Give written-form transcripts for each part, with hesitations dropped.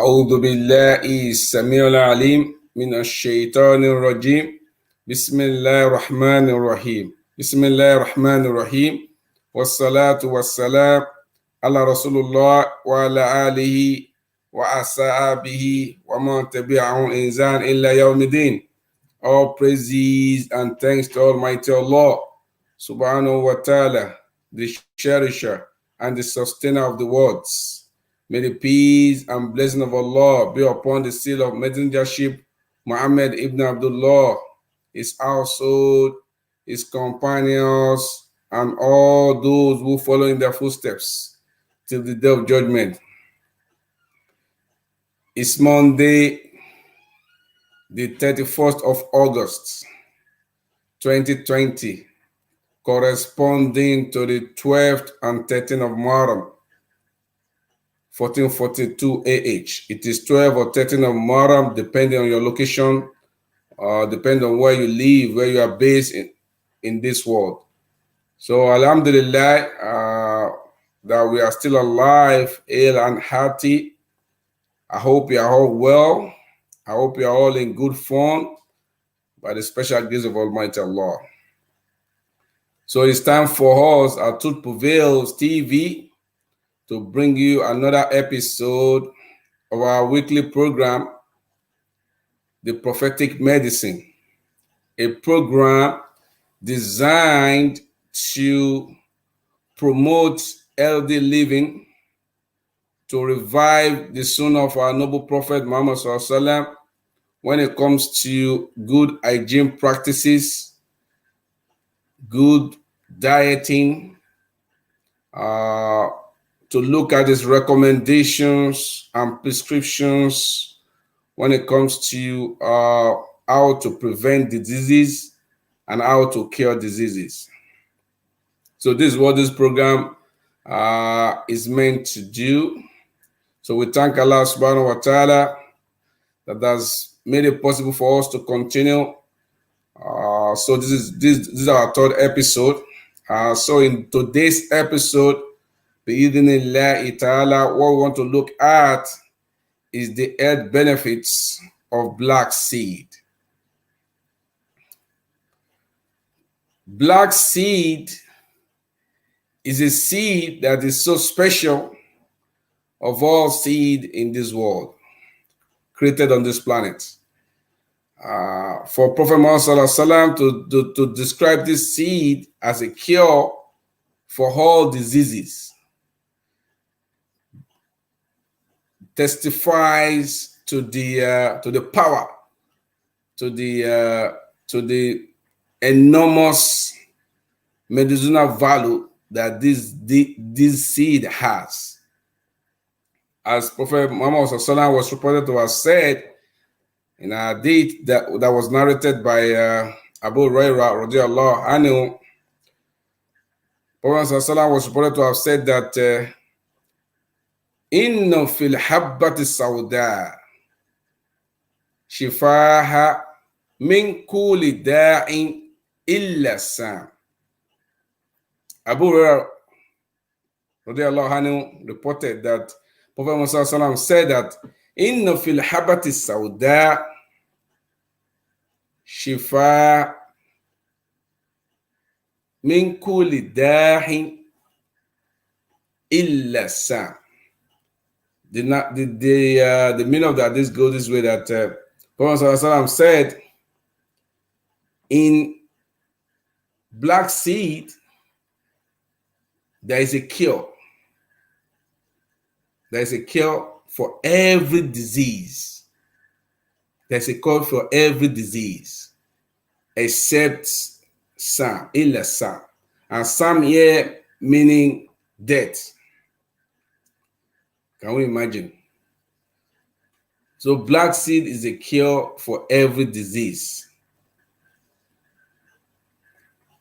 أعوذ بالله السميع العليم من الشيطان الرجيم بسم الله الرحمن الرحيم والصلاة والسلام على رسول الله وعلى آله وأصحابه ومن تبعهم إحسان إلى يوم الدين. All praises and thanks to Almighty Allah subhanahu wa ta'ala, the cherisher and the sustainer of the worlds. May the peace and blessing of Allah be upon the seal of messengership, Muhammad ibn Abdullah, his household, his companions, and all those who follow in their footsteps till the day of judgment. It's Monday, the 31st of August, 2020, corresponding to the 12th and 13th of Muharram, 1442 AH. It is 12 or 13 of Muharram, depending on your location, depending on where you live, where you are based in this world. So, Alhamdulillah, that we are still alive, ill and hearty. I hope you are all well. I hope you are all in good form by the special grace of Almighty Allah. So it's time for us at Truth Prevails TV to bring you another episode of our weekly program, The Prophetic Medicine, a program designed to promote healthy living, to revive the sunnah of our noble Prophet Muhammad SAW when it comes to good hygiene practices, good dieting, to look at his recommendations and prescriptions when it comes to how to prevent diseases and how to cure diseases. So this is what this program is meant to do. So we thank Allah subhanahu wa ta'ala that has made it possible for us to continue. So this is our third episode. So in today's episode, Bi-idhnillahi ta'ala, what we want to look at is the health benefits of black seed. Black seed is a seed that is so special of all seed in this world, created on this planet. For Prophet Muhammad Sallallahu Alaihi Wasallam to describe this seed as a cure for all diseases testifies to the power, to the enormous medicinal value that this seed has. As Prophet Muhammad SAW was reported to have said in a hadith that was narrated by Abu Hurairah radiallahu anhu, Prophet SAW was reported to have said that Inna fil habbati sawda shifaha min kulli da'in illa sam. Abu Hurairah radiallahu anhu reported that Prophet Muhammad said that Inna fil habbati sawda shifa min kulli da'in illa sam. The meaning of that this goes this way, that Prophet ﷺ said, in black seed there is a cure. There is a cure for every disease. There's a cure for every disease except Sam, illa Sam. And Sam here meaning death. Can we imagine? So black seed is a cure for every disease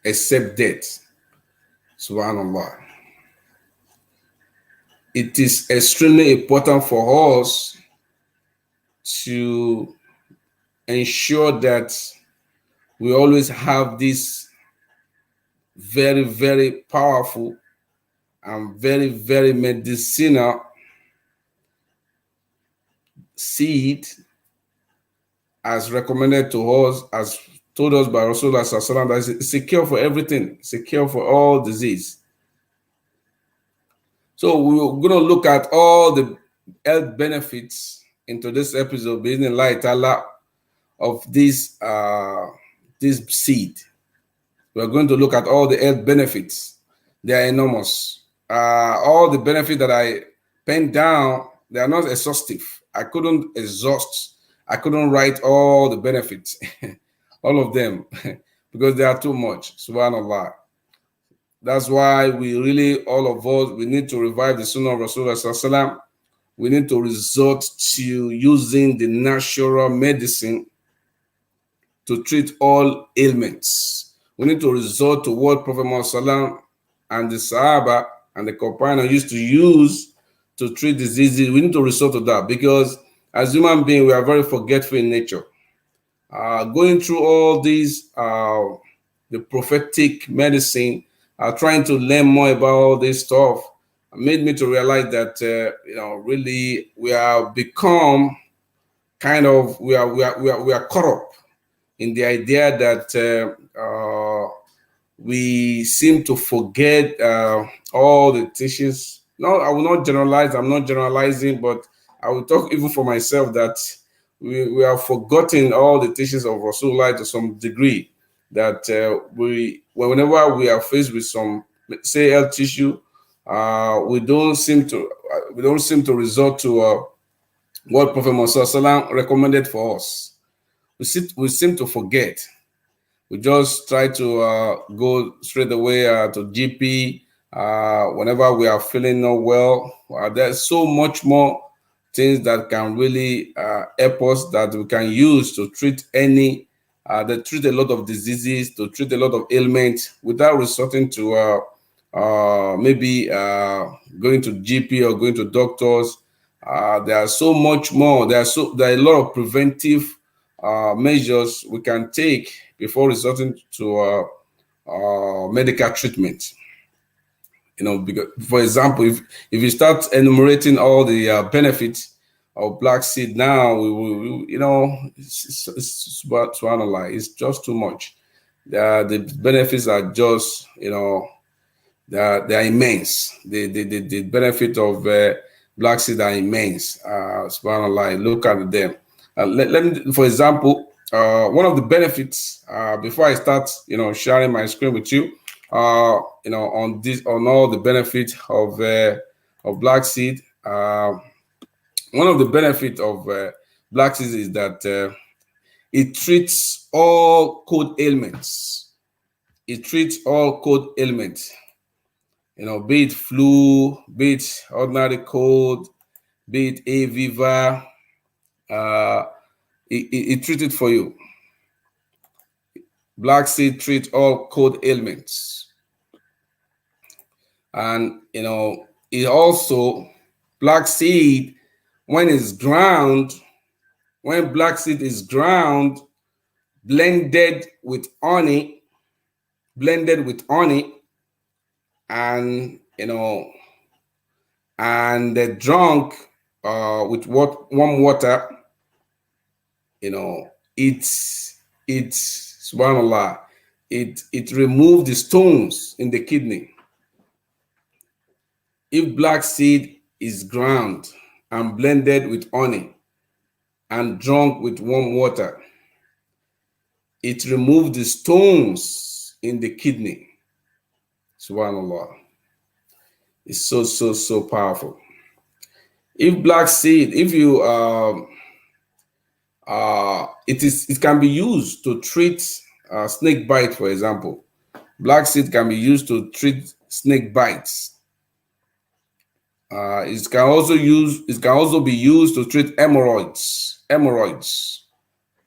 except death. Subhanallah. It is extremely important for us to ensure that we always have this very, very powerful and very, very medicinal seed, as recommended to us, as told us by Rasulullah Sallallahu Alaihi Wasallam, that is secure for everything, secure for all disease. So we're going to look at all the health benefits into this episode, being light Allah, of this seed. We're going to look at all the health benefits. They are enormous. All the benefits that I penned down, they are not exhaustive. I couldn't exhaust. I couldn't write all the benefits, all of them, because they are too much. Subhanallah. That's why we really, all of us, we need to revive the Sunnah of Rasulullah Sallallahu Alaihi Wasallam. We need to resort to using the natural medicine to treat all ailments. We need to resort to what Prophet Muhammad and the Sahaba and the companions used to use to treat diseases. We need to resort to that, because as human beings, we are very forgetful in nature. Going through all these, the prophetic medicine, trying to learn more about all this stuff, made me to realize that really we have become kind of we are corrupt in the idea that we seem to forget all the teachings. No, I will not generalize. I'm not generalizing, but I will talk even for myself that we have forgotten all the teachings of Rasulullah to some degree. That whenever we are faced with some, say, health issue, we don't seem to resort to what Prophet Muhammad recommended for us. We seem to forget. We just try to go straight away to GP whenever we are feeling not well. There's so much more things that can really help us, that we can use to treat that treat a lot of diseases, to treat a lot of ailments without resorting to maybe going to GP or going to doctors. There are so much more. There are a lot of preventive measures we can take before resorting to medical treatment. Because, for example, if you start enumerating all the benefits of black seed now, it's just too much. The benefits are just, they are immense. The benefit of black seed are immense. Subhanallah, look at them. Let me, for example, one of the benefits, before I start, sharing my screen with you, on all the benefits of black seed. One of the benefits of black seed is that it treats all cold ailments. It treats all cold ailments. Be it flu, be it ordinary cold, be it a fever. It treats it for you. Black seed treats all cold ailments. And it also, black seed, when black seed is ground, blended with honey, and drunk with warm water, it's subhanallah, it removes the stones in the kidney. If black seed is ground and blended with honey and drunk with warm water, it removes the stones in the kidney. Subhanallah. It's so powerful. If black seed, if you it can be used to treat snake bite, for example. Black seed can be used to treat snake bites. It can also be used to treat hemorrhoids.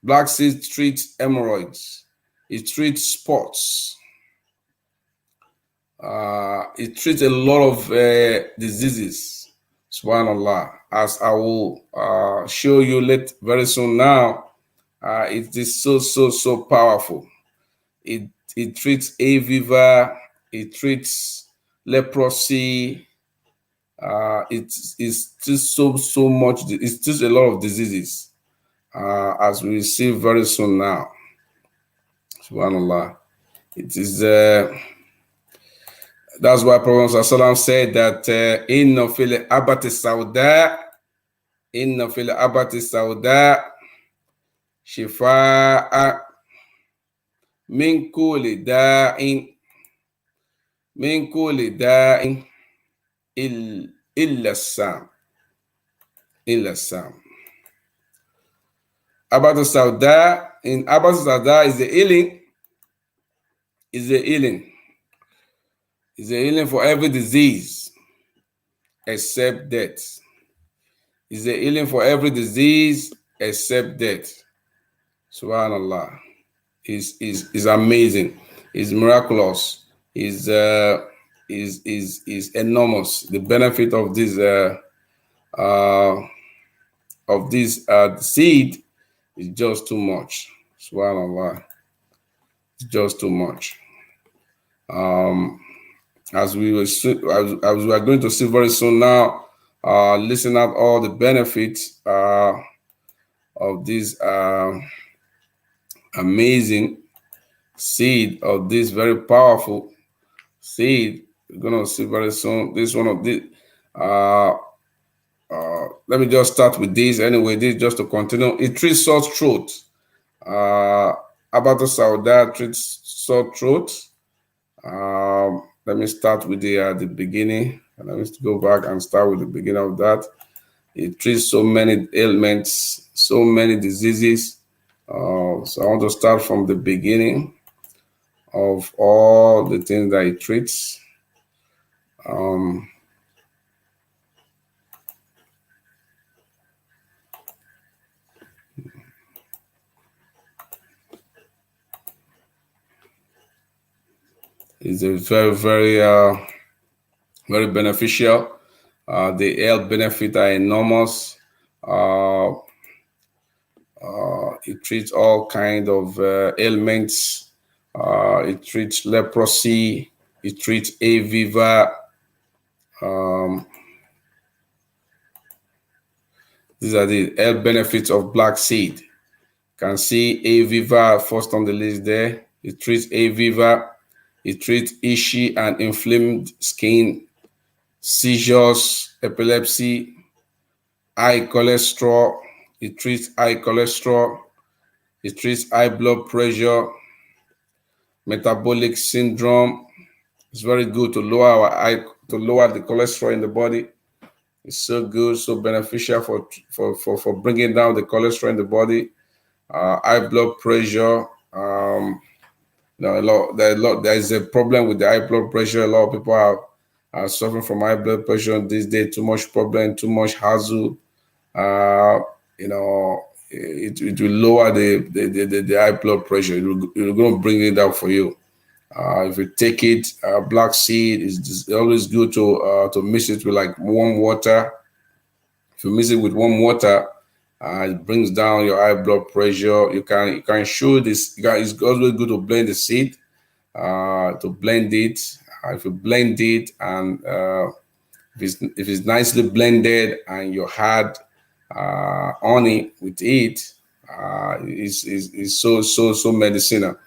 Black seed treats hemorrhoids. It treats spots. It treats a lot of diseases. Subhanallah. As I will show you very soon now, it is so powerful. It treats a fever. It treats leprosy. it's just so much. It's just a lot of diseases, as we see very soon now. Subhanallah. It is. That's why Prophet ﷺ said that inna fil abati sauda, inna fil abati sauda shifa'a min kulli da'in min kulli da'in illa sam, illa sam. Abati sauda, in abati sauda is the healing, is the healing, is the healing for every disease except death. Is the healing for every disease except death. Subhanallah. Is amazing. Is miraculous. Is enormous. The benefit of this seed is just too much. Subhanallah. It's just too much. As we are going to see very soon now, listen at all the benefits of this amazing seed, of this very powerful seed. We're gonna see very soon. This one of the let me just start with this anyway. This just to continue. It treats sore throat. About the Sauda treats sore throat. Let me start with the beginning. And let me go back and start with the beginning of that. It treats so many ailments, so many diseases. So I want to start from the beginning of all the things that it treats. It's a very beneficial. The health benefits are enormous. It treats all kinds of ailments. It treats leprosy. It treats A fever. These are the health benefits of black seed. You can see A fever first on the list there. It treats A fever. It treats itchy and inflamed skin, seizures, epilepsy, high cholesterol. It treats high cholesterol. It treats high blood pressure, metabolic syndrome. It's very good to lower the cholesterol in the body. It's so good, so beneficial for bringing down the cholesterol in the body. High blood pressure. There is a problem with the high blood pressure. A lot of people are suffering from high blood pressure these days. Too much problem, too much hassle. It will lower the high blood pressure. It's going to bring it down for you. If you take it, black seed is always good to mix it with like warm water. If you mix it with warm water, it brings down your high blood pressure. You can show this. It's always good to blend the seed. To blend it. If you blend it and if it's nicely blended and you add honey with it, is so medicinal.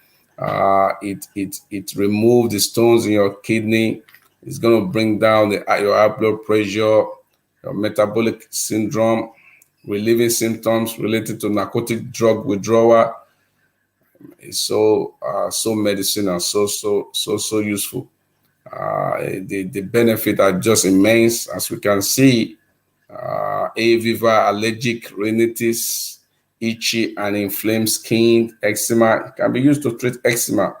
It removes the stones in your kidney. It's going to bring down your high blood pressure, your metabolic syndrome, relieving symptoms related to narcotic drug withdrawal. It's so medicinal, so useful. The benefits are just immense, as we can see. A fever, allergic rhinitis, itchy and inflamed skin, eczema. It can be used to treat eczema.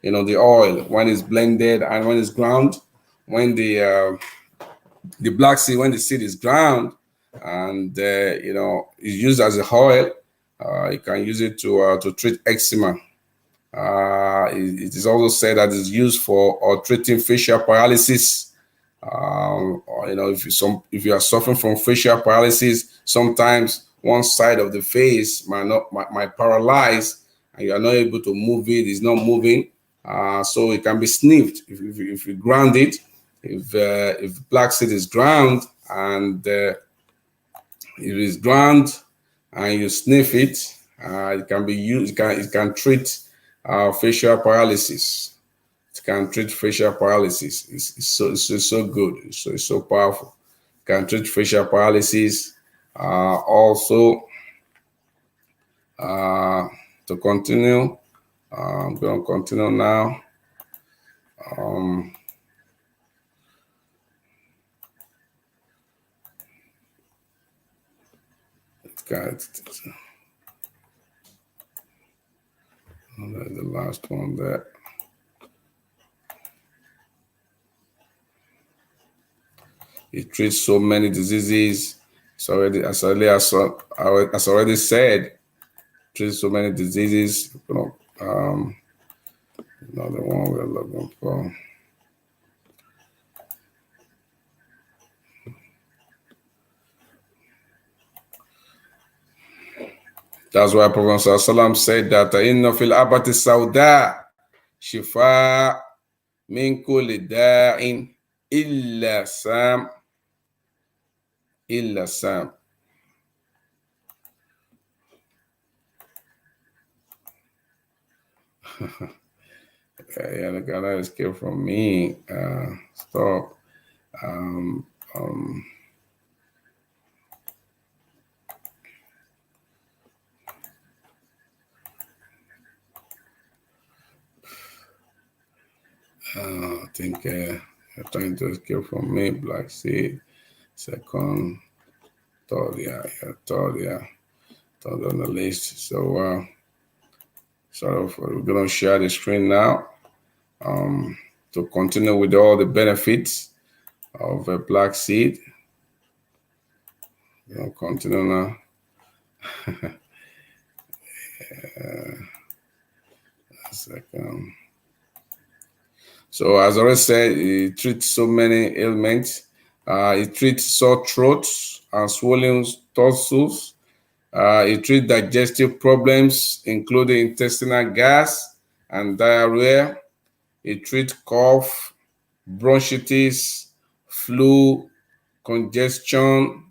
The oil, when it's blended and when it's ground, when the black seed, when the seed is ground and is used as a oil, you can use it to treat eczema. It is also said that it's used for treating facial paralysis. If you are suffering from facial paralysis, sometimes one side of the face might paralyze, and you are not able to move it. It's not moving, so it can be sniffed. If you ground it, if black seed is ground and it is ground and you sniff it, it can be used. It can treat facial paralysis. It can treat facial paralysis. It's so good. It's so powerful. It can treat facial paralysis. Also, to continue, I'm going to continue now. Um, the last one there. It treats so many diseases. It's already, as already said, treats so many diseases. Not the one we're looking for. That's why Prophet ﷺ said that inna fil abati sauda shifa min kulli da'in illa sam. Yeah, the guy that escaped from me. Stop. I think you're trying to escape from me. Black Seed. Second. Third, third on the list. So, we're going to share the screen now to continue with all the benefits of a black seed. We'll continue now. A second. So, as I already said, it treats so many ailments. It treats sore throats and swollen tonsils. It treats digestive problems, including intestinal gas and diarrhea. It treats cough, bronchitis, flu, congestion.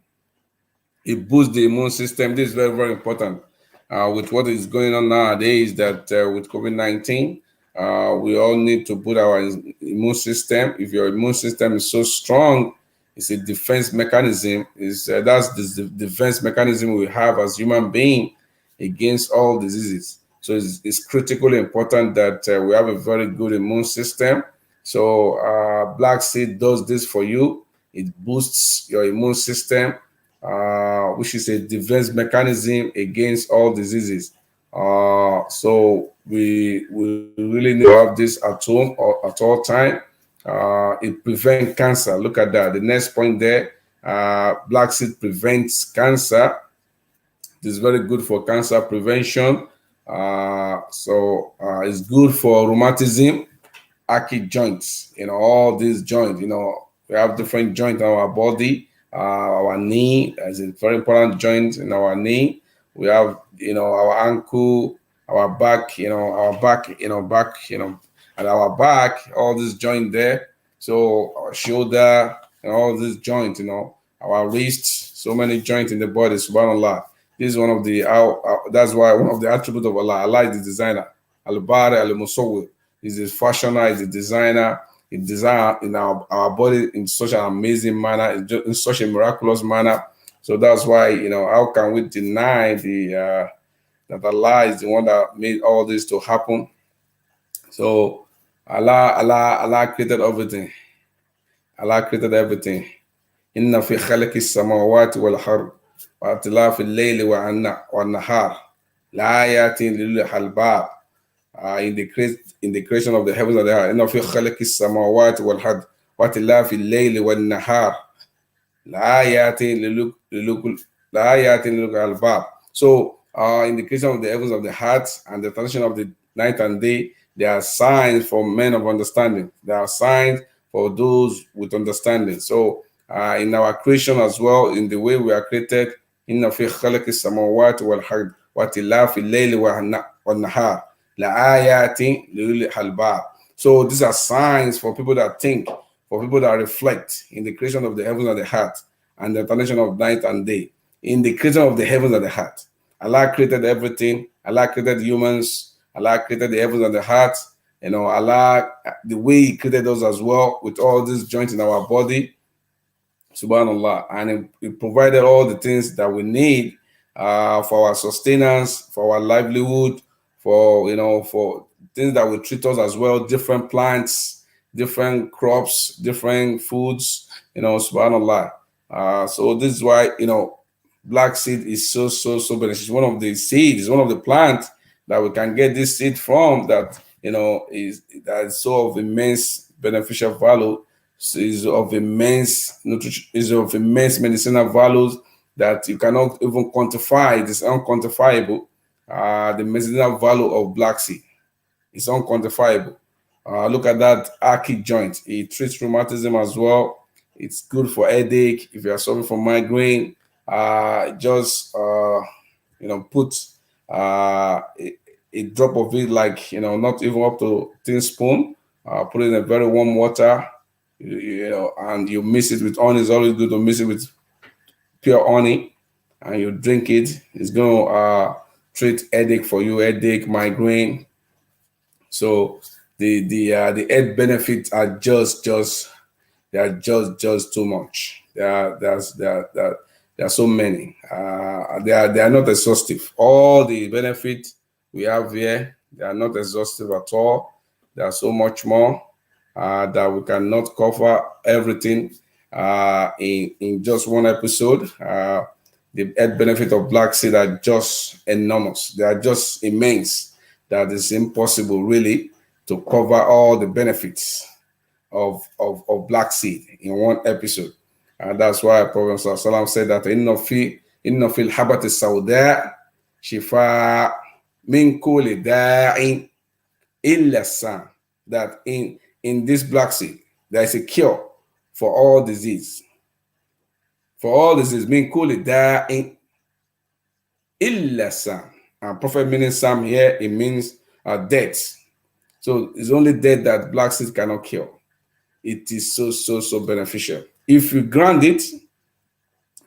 It boosts the immune system. This is very, very important. With what is going on nowadays, that with COVID-19, we all need to put our immune system. If your immune system is so strong, it's a defense mechanism. That's the defense mechanism we have as human being against all diseases. So it's critically important that we have a very good immune system. So black seed does this for you. It boosts your immune system, which is a defense mechanism against all diseases. So we really need to have this at home or at all time. It prevents cancer. Look at that. The next point there, black seed prevents cancer. It is very good for cancer prevention. It's good for rheumatism, archaic joints, all these joints, we have different joints in our body. Our knee is a very important joint in our knee. We have, our ankle, our back, and our back, all this joint there. So our shoulder and all these joints, our wrist, so many joints in the body, subhanAllah. This is one of the, that's why one of the attributes of Allah. Allah is the designer. Al-Bari al-Musawwir. He's a fashioner, he's a designer. He designed in our body in such an amazing manner, in such a miraculous manner. So that's why, how can we deny that Allah is the one that made all this to happen? So Allah created everything. Allah created everything. Inna fi khalaqi samawati wal ard wa ikhtilafi al-layli wan nahar la ayatin lil albab. In the creation of the heavens and the earth. إنه في خلق السماوات والأرض واختلاف الليل والنهار لآيات لأولي الألباب. So, in the creation of the heavens of the heart and the transition of the night and day, there are signs for men of understanding. There are signs for those with understanding. So, in our creation as well, in the way we are created, إنه في خلق السماوات والأرض واختلاف الليل والنهار. So these are signs for people that think. for people that reflect in the creation of the heavens and the heart and the alternation of night and day. In the creation of the heavens and the heart, Allah created everything. Allah created humans. Allah created the heavens and the heart. Allah, the way He created us as well, with all these joints in our body, subhanallah, and He provided all the things that we need for our sustenance, for our livelihood, for things that will treat us as well, different plants, different crops, different foods, subhanallah. So this is why, black seed is so beneficial. One of the seeds, one of the plants that we can get this seed from, that is so of immense beneficial value, is of immense nutrition, is of immense medicinal values that you cannot even quantify. It is unquantifiable. The medicinal value of black seed is unquantifiable. Look at that arctic joint. It treats rheumatism as well. It's good for headache. If you are suffering from migraine, just put a drop of it, like not even up to thin spoon. Put it in a very warm water, and you mix it with honey. It's always good to mix it with pure honey, and you drink it. It's going to treat headache for you, headache, migraine. So the health benefits are just they are just too much. There are so many. They are not exhaustive. All the benefits we have here, they are not exhaustive at all. There are so much more that we cannot cover everything in just one episode. The health benefit of black seed are just enormous. They are just immense. That is impossible, really, to cover all the benefits of black seed in one episode. And that's why Prophet ﷺ said that inna fil habati sawda shifa min kulli da'in illa sam. That in this black seed there is a cure for all disease. For all disease, min kulli da'in illa sam. And Prophet meaning sam here, it means death. So it's only death that black seed cannot cure. It is so beneficial. If you grind it,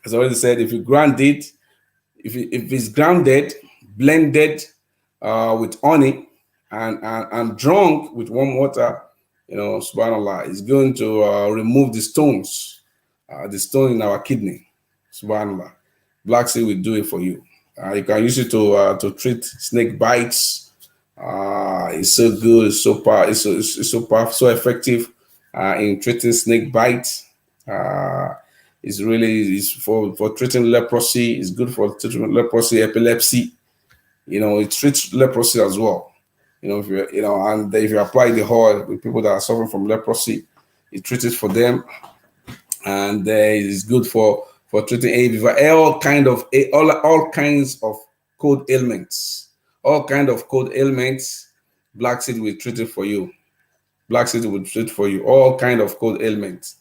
as I already said, if you grind it, if it's grounded, blended with honey, and drunk with warm water, subhanallah, it's going to remove the stone in our kidney. Subhanallah. Black seed will do it for you. You can use it to treat snake bites. It's so good. It's so powerful. It's so powerful, so effective in treating snake bites. It's for treating leprosy. It's good for treating leprosy, epilepsy. It treats leprosy as well. If you apply the oil with people that are suffering from leprosy, it treats it for them, and it's good for treating all kinds of cold ailments. All kind of cold ailments, black seed will treat it for you. Black seed will treat for you all kind of cold ailments.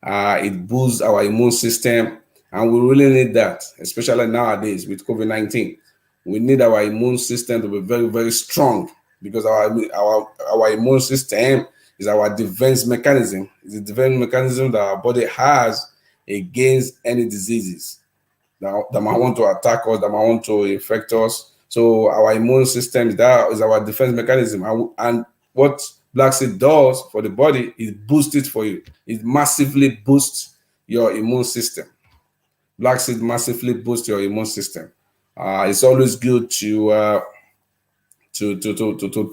It boosts our immune system, and we really need that, especially nowadays with COVID-19. We need our immune system to be very, very strong, because our immune system is our defense mechanism. It's the defense mechanism that our body has against any diseases that might want to attack us, that might want to infect us. So our immune system is our defense mechanism. And what black seed does for the body is boost it for you. It massively boosts your immune system. Black seed massively boosts your immune system. It's always good to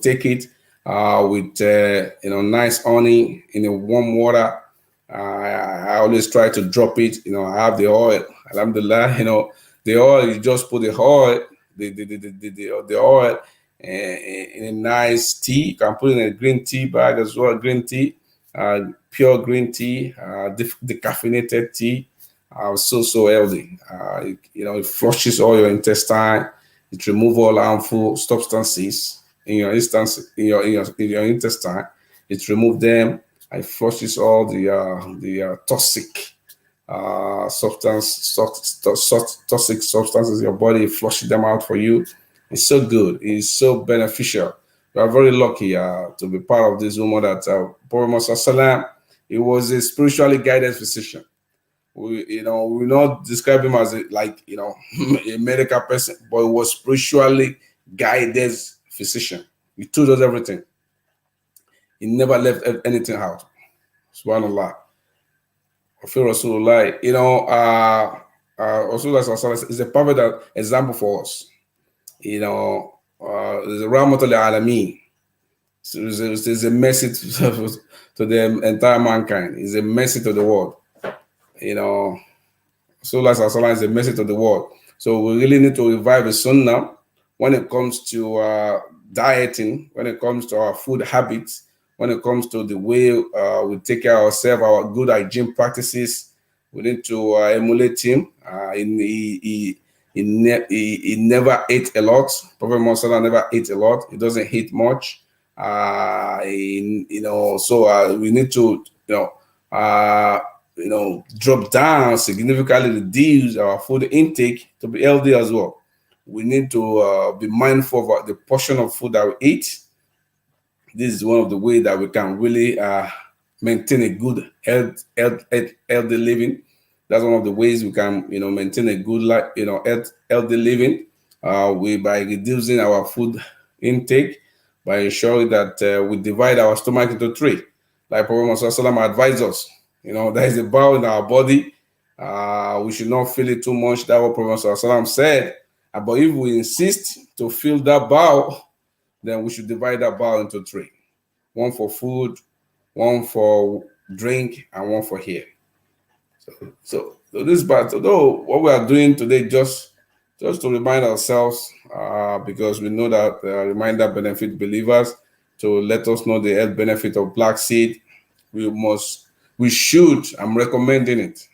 take it with nice honey in a warm water. I always try to drop it. I have the oil. Alhamdulillah. The oil, you just put the oil, the oil in a nice tea. You can put it in a green tea bag as well. Green tea, pure green tea, decaffeinated tea. So healthy. It flushes all your intestine. It removes all harmful substances in your intestine. It removes them. It flushes all the toxic toxic substances in your body. It flushes them out for you. It's so good. It's so beneficial. We are very lucky to be part of this woman that Prophet Muhammad He was a spiritually guided physician. We not describe him as a medical person, but he was spiritually guided physician. He told us everything. He never left anything out. Subhanallah. I feel Rasulullah, Rasulullah is a perfect example for us. Is a Rahmatul Alameen. So it's a message to the entire mankind. It's a message to the world. Rasulullah is a message to the world. So we really need to revive the sunnah when it comes to dieting, when it comes to our food habits, when it comes to the way we take care of ourselves, our good hygiene practices. We need to emulate him. He never ate a lot. Prophet Muhammad never ate a lot. He doesn't eat much. So we need to, drop down, significantly reduce our food intake to be healthy as well. We need to be mindful of the portion of food that we eat. This is one of the ways that we can really maintain a good healthy living. That's one of the ways we can, maintain a good life, healthy living. By reducing our food intake, by ensuring that we divide our stomach into three, like Prophet Muhammad advised us. There is a bowel in our body. We should not feel it too much. That's what Prophet said. But if we insist to fill that bowel, then we should divide that bowel into three: one for food, one for drink, and one for hair. So this part, although what we are doing today, just to remind ourselves, because we know that reminder benefit believers, to let us know the health benefit of black seed. We should, I'm recommending it,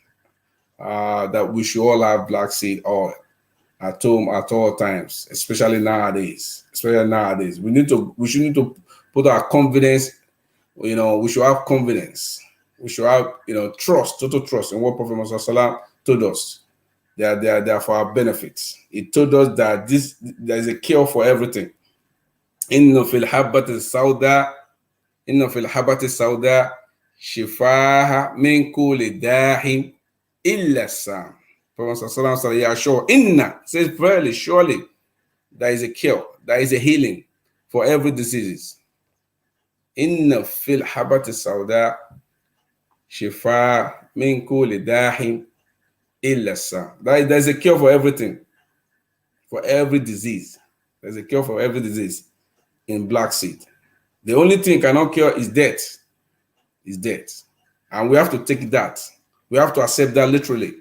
that we should all have black seed oil at home at all times, especially nowadays. We should need to put our confidence. We should have confidence. We should have, trust, total trust in what Prophet Muhammad told us. They are for our benefits. He told us that there is a cure for everything. Inna fil habati sauda, inna fil habati sauda, shifaha min kulli dahin illa sam. Prophet said, yeah, sure. Inna says verily, surely, there is a cure, there is a healing for every disease. Inna fil habati sauda, shifa min kulli dahin illa sam. There's a cure for everything, for every disease. There's a cure for every disease in black seed. The only thing cannot cure is death. And we have to take that. We have to accept that literally.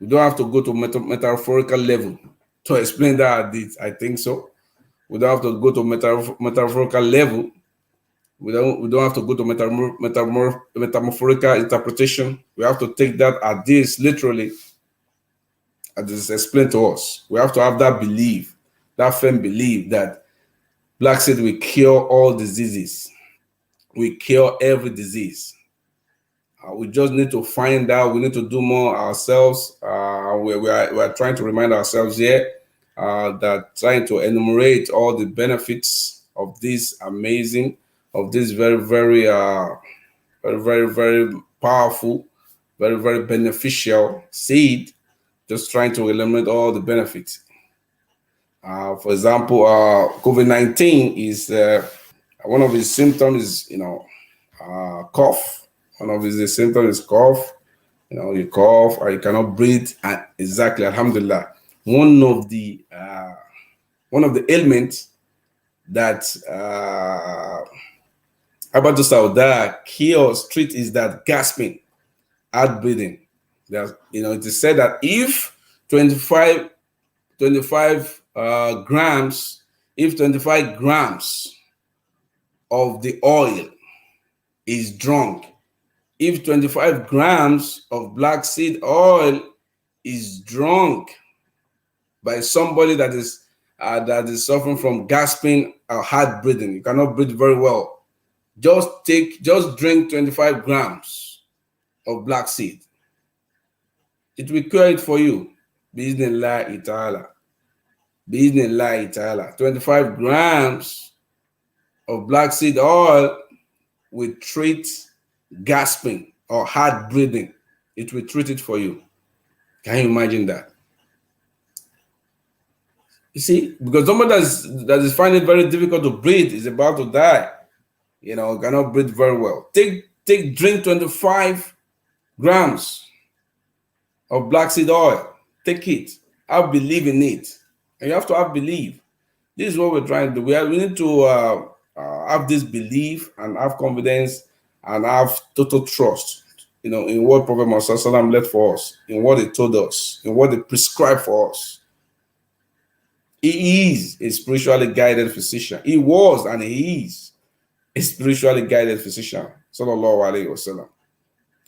We don't have to go to metaphorical level to explain that. I think so. We don't have to go to metaphorical level. We don't have to go to metaphorical interpretation. We have to take that as this literally, as is explained to us. We have to have that belief, that firm belief that black seed will cure all diseases. We cure every disease. We just need to find out. We need to do more ourselves. We are trying to remind ourselves here that trying to enumerate all the benefits of this amazing, of this very, very, very, very, very powerful, very, very beneficial seed. Just trying to eliminate all the benefits. For example, COVID-19 is one of its symptoms is cough. One of his symptoms is cough. You cough or you cannot breathe. And exactly, alhamdulillah. One of the ailments that Abadu Sauda cures, treat is that gasping, hard breathing. It is said that if 25 grams, if 25 grams of the oil is drunk, if 25 grams of black seed oil is drunk by somebody that is suffering from gasping or hard breathing, you cannot breathe very well, just drink 25 grams of black seed. It will cure it for you. Bismillah ta'ala. Bismillah ta'ala. 25 grams of black seed oil will treat gasping or hard breathing. It will treat it for you. Can you imagine that? You see, because someone that is finding it very difficult to breathe is about to die. Cannot breathe very well. Drink 25 grams of black seed oil. Take it. Have believe in it. And you have to have belief. This is what we're trying to do. We need to have this belief and have confidence and have total trust, in what Prophet Muhammad led for us, in what he told us, in what he prescribed for us. He is a spiritually guided physician. He was and he is a spiritually guided physician. Sallallahu Alaihi Wasallam.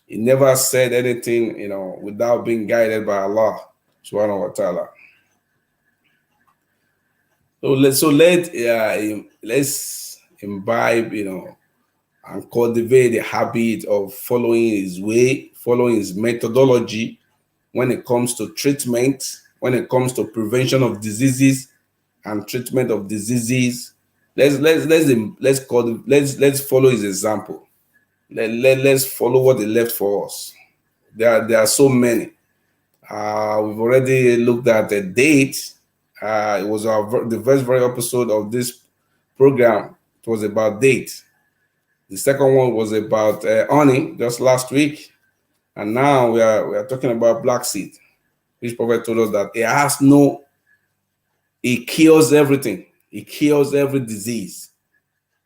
He never said anything, without being guided by Allah Subhanahu wa Taala. Let's imbibe, and cultivate the habit of following his way, following his methodology when it comes to treatment, when it comes to prevention of diseases and treatment of diseases. Let's follow his example. Let's follow what he left for us. There are so many. We've already looked at the date. It was the first very episode of this program. It was about date. The second one was about honey, just last week, and now we are talking about black seed, which Prophet told us that it cures everything. It cures every disease.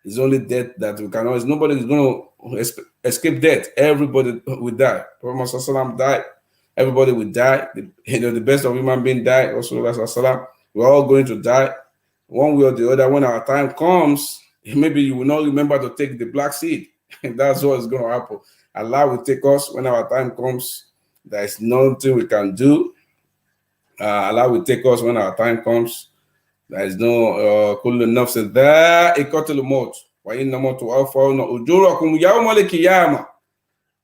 It's only death that we cannot. Nobody is going to escape death. Everybody will die. Prophet Muhammad died. Everybody will die. The best of human beings die. Also, we're all going to die, one way or the other. When our time comes, maybe you will not remember to take the black seed. And that's what's going to happen. Allah will take us when our time comes. There is nothing we can do. Allah will take us when our time comes. There is no kullu nafsin dha'iqatul maut wa innama tuwaffawna ujurakum yawmal qiyamah.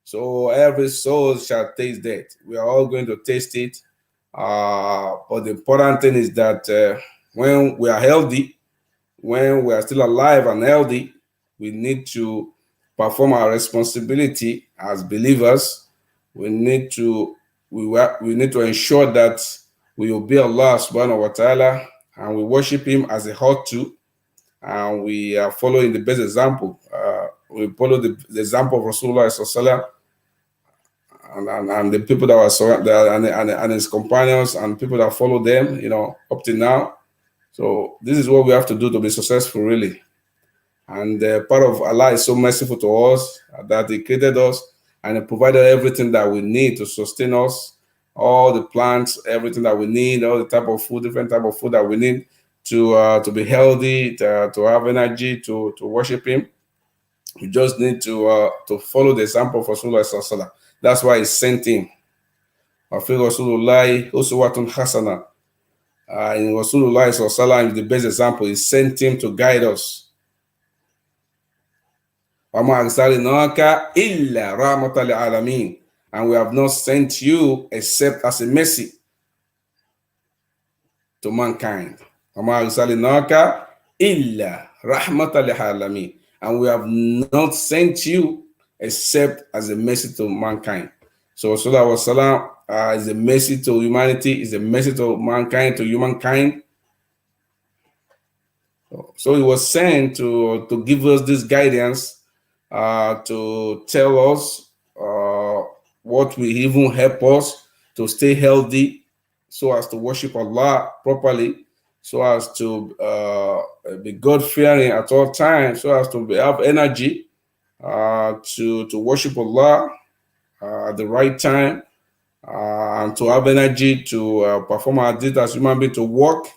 So every soul shall taste death. We are all going to taste it. But the important thing is that when we are healthy, when we are still alive and healthy, we need to perform our responsibility as believers. We need to ensure that we obey Allah subhanahu wa ta'ala and we worship him as he ought to, and we are following the best example. We follow the example of Rasulullah sallallahu and the people that were surrounded, and his companions and people that follow them, up to now. So this is what we have to do to be successful, really. And part of Allah is so merciful to us that he created us and he provided everything that we need to sustain us, all the plants, everything that we need, all the type of food, different type of food that we need to be healthy, to have energy, to worship him. We just need to follow the example of Rasulullah. That's why he sent him. Rasulullah uswatun hasana. In Rasulullah is the best example. He sent him to guide us. And we have not sent you except as a mercy to mankind. And we have not sent you except as a mercy to mankind. So Rasulullah is a mercy to humanity, is a mercy to mankind, to humankind. So he was sent to give us this guidance, to tell us what will even help us to stay healthy, so as to worship Allah properly, so as to be God-fearing at all times, so as to have energy to worship Allah at the right time, and to have energy to perform our duties as human beings, to work.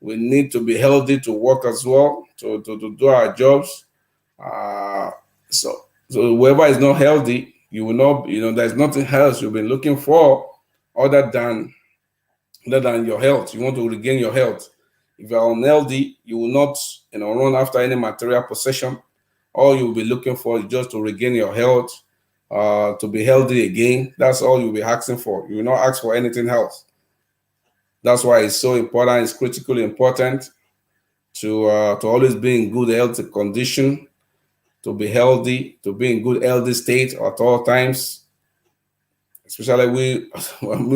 We need to be healthy to work as well, to do our jobs. So whoever is not healthy, you will not, there's nothing else you've been looking for other than your health. You want to regain your health. If you're unhealthy, you will not, run after any material possession. All you'll be looking for is just to regain your health, to be healthy again. That's all you'll be asking for. You will not ask for anything else. That's why it's so important. It's critically important to always be in good health condition, to be healthy, to be in good healthy state at all times. Especially we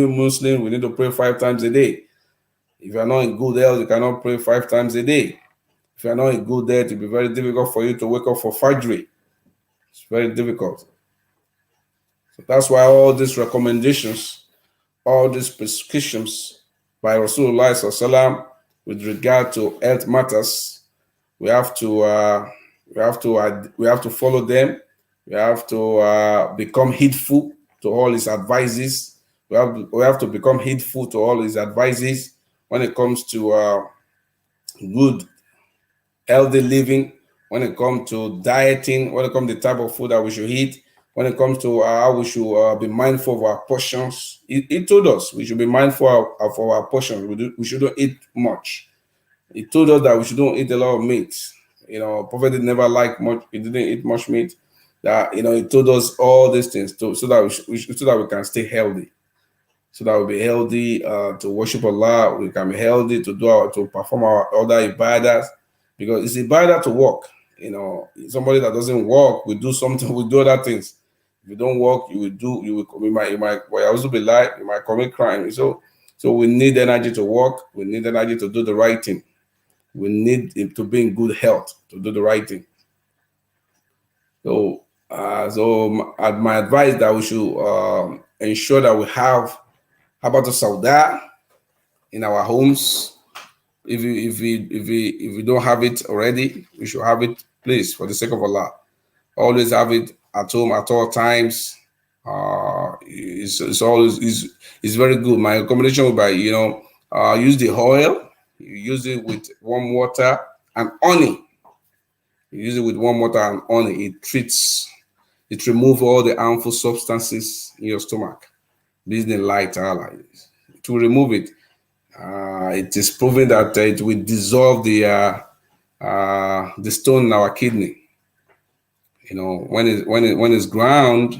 Muslims, we need to pray 5 times a day. If you are not in good health, you cannot pray 5 times a day. If you are not in good health, it will be very difficult for you to wake up for Fajr. It's very difficult. So that's why all these recommendations, all these prescriptions by Rasulullah Sallallahu with regard to health matters, we have to we have to follow them. We have to become heedful to all his advices. We have to become heedful to all his advices when it comes to good healthy living, when it comes to dieting, when it comes to the type of food that we should eat, when it comes to how we should be mindful of our portions. He told us we should be mindful of our portions. We shouldn't eat much. He told us that we shouldn't eat a lot of meat. Prophet did never like much. He didn't eat much meat. That he told us all these things so that so that we can stay healthy, so that we'll be healthy to worship Allah. We can be healthy to perform our other ibadahs, because it's ibadah to work. Somebody that doesn't work will do something, will do other things. If you don't work, you might also be like, you might commit crime. So we need energy to work. We need energy to do the right thing. We need to be in good health to do the right thing. So my advice that we should ensure that we have about the Sauda in our homes. If we don't have it already, we should have it, please, for the sake of Allah. Always have it at home at all times. It's always is very good. My recommendation would be, use the oil. You use it with warm water and honey. You use it with warm water and honey. It removes all the harmful substances in your stomach. Business light, to remove it. It is proven that it will dissolve the stone in our kidney. When it's ground,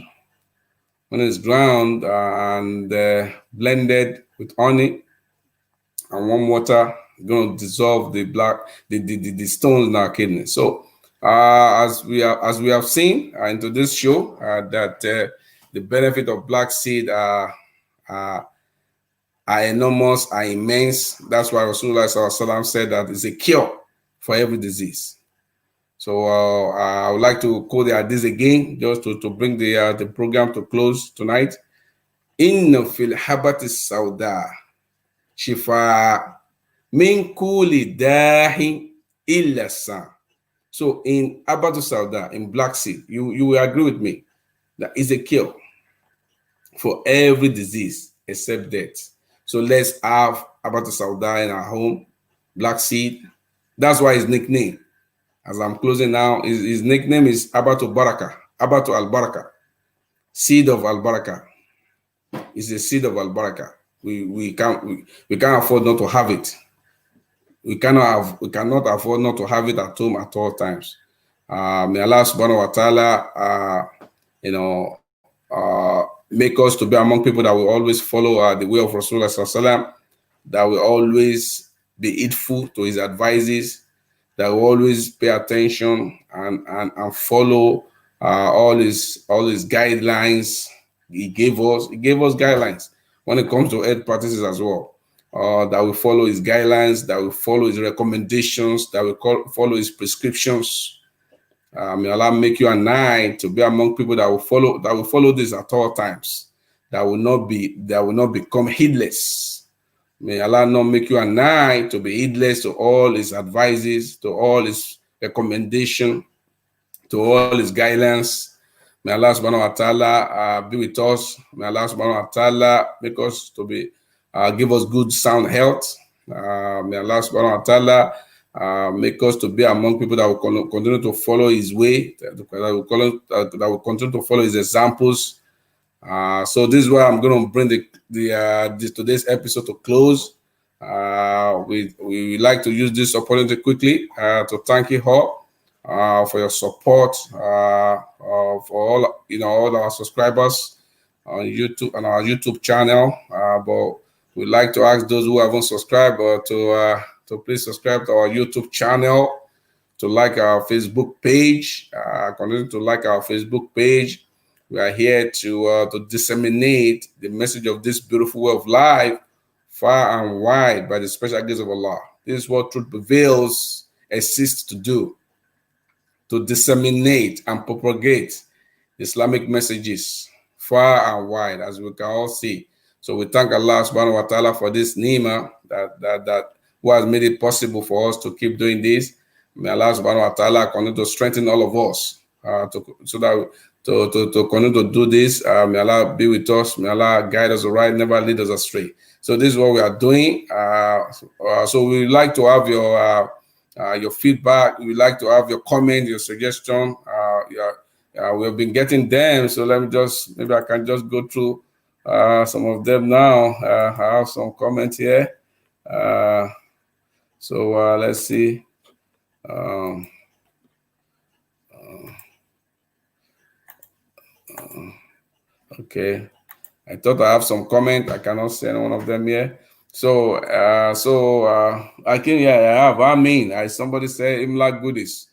and blended with honey and warm water, going to dissolve the stones in our kidney. So as we have seen into this show, that the benefit of black seed are enormous, are immense. That's why Rasulullah SAW said that it's a cure for every disease. So I would like to quote the hadith again, just to bring the program to close tonight. Inna fil habati sauda shifa min kulli dahi illa sa. So in habatu sauda, in black seed, you will agree with me that is a cure for every disease except death. So let's have habatu sauda in our home, black seed. That's why his nickname, as I'm closing now, his nickname is Habatu Baraka, Habatu Al Baraka, seed of Al Baraka. It's a seed of Al Baraka. We can't afford not to have it. We cannot afford not to have it at home at all times. May Allah subhanahu wa ta'ala make us to be among people that will always follow the way of Rasulullah sallallahu alaihi wasallam, that will always be heedful to his advices, that will always pay attention and follow all his guidelines. He gave us guidelines when it comes to health practices as well. That will follow his guidelines, that will follow his recommendations, that will follow his prescriptions. May Allah make you and I to be among people that will follow this at all times. That will not become heedless. May Allah not make you and I to be heedless to all his advices, to all his recommendation, to all his guidelines. May Allah subhanahu wa ta'ala be with us. May Allah subhanahu wa ta'ala make us to be give us good sound health. May Allah subhanahu wa ta'ala make us to be among people that will continue to follow his way, that will continue to follow his examples. So this is where I'm going to bring today's episode to close. We like to use this opportunity quickly to thank you all for your support, for all our subscribers on YouTube and our YouTube channel. But we'd like to ask those who haven't subscribed to please subscribe to our YouTube channel. to like our Facebook page. Continue to like our Facebook page. We are here to disseminate the message of this beautiful way of life far and wide by the special grace of Allah. This is what Truth Prevails exists to do, to disseminate and propagate Islamic messages far and wide, as we can all see. So we thank Allah subhanahu wa ta'ala for this nima that who has made it possible for us to keep doing this. May Allah subhanahu wa ta'ala continue to strengthen all of us so that to continue to do this. May Allah be with us. May Allah guide us right, never lead us astray. So this is what we are doing. So we like to have your feedback. We like to have your comment, your suggestion. We have been getting them. So maybe I can just go through some of them now. I have some comments here. So let's see. Okay, I thought I have some comment. I cannot see any one of them here. So I can, yeah, I have. I mean, somebody say Imla goodies.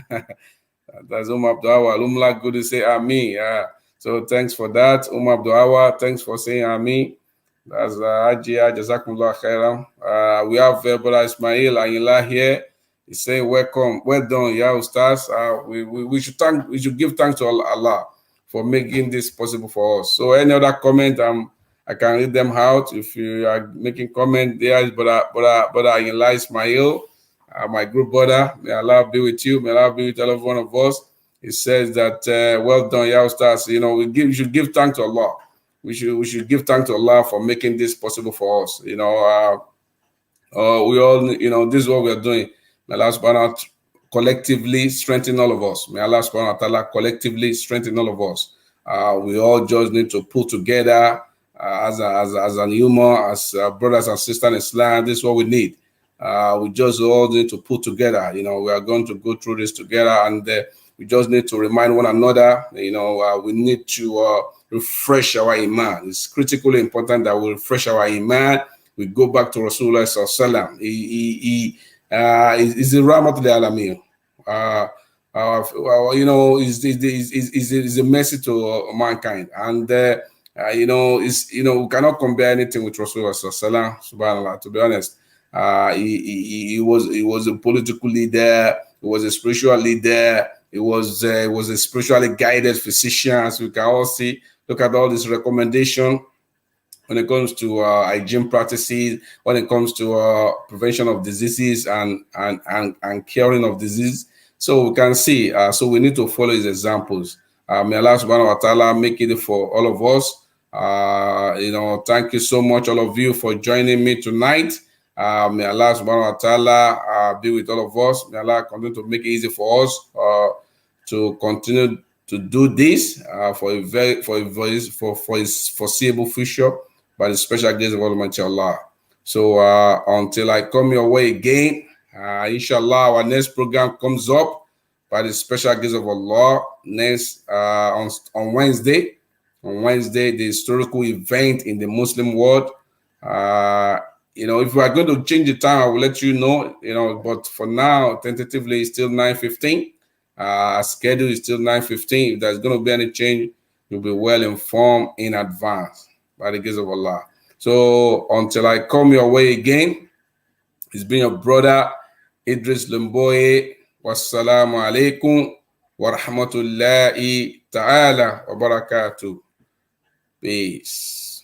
That's Abduawa. Umla goodies say Ami. So thanks for that, Abduawa. Thanks for saying Ami. That's Ajia Jazakumullah Khairam. We have Brother Ismail Ayinla here. He's saying welcome, well done, yeah, Ustaz. We should give thanks to Allah for making this possible for us. So any other comment, I can read them out. If you are making comment, there is Brother Ayinla Ismail, my good brother. May Allah be with you. May Allah be with every one of us. He says that well done, ya Ustaz. You know, we should give thanks to Allah. We should give thanks to Allah for making this possible for us. You know, we all, you know, this is what we are doing. May Allah subhanahu wa ta'ala collectively strengthen all of us. May Allah subhanahu wa ta'ala collectively strengthen all of us. We all just need to pull together as an human, as brothers and sisters in Islam. This is what we need. We just all need to pull together. You know, we are going to go through this together, and we just need to remind one another. You know, we need to refresh our iman. It's critically important that we refresh our iman. We go back to Rasulullah sallallahu alaihi wasallam. He's the Rahmat al-Alamin. You know, is a mercy to mankind, and you know, we cannot compare anything with Rasulullah sallallahu alaihi wasallam. Subhanallah. To be honest, he was a political leader. He was a spiritual leader. He was a spiritually guided physician, as we can all see. Look at all this recommendation when it comes to hygiene practices, when it comes to prevention of diseases and curing of disease. So we can see, so we need to follow his examples. May Allah subhanahu wa ta'ala make it for all of us. You know, thank you so much, all of you, for joining me tonight. May Allah subhanahu wa ta'ala be with all of us. May Allah continue to make it easy for us to continue to do this for his foreseeable future by the special grace of Almighty Allah. So until I come your way again, inshallah, our next program comes up by the special grace of Allah next on Wednesday. On Wednesday, the historical event in the Muslim world. You know, if we are going to change the time, I will let you know. You know, but for now, tentatively, it's still 9:15. Schedule is still 9:15. If there's going to be any change, you'll be well informed in advance by the grace of Allah. So until I come your way again, it's been your brother Idris Limboye. Wassalamu alaikum wa rahmatullahi ta'ala wa barakatuh. Peace.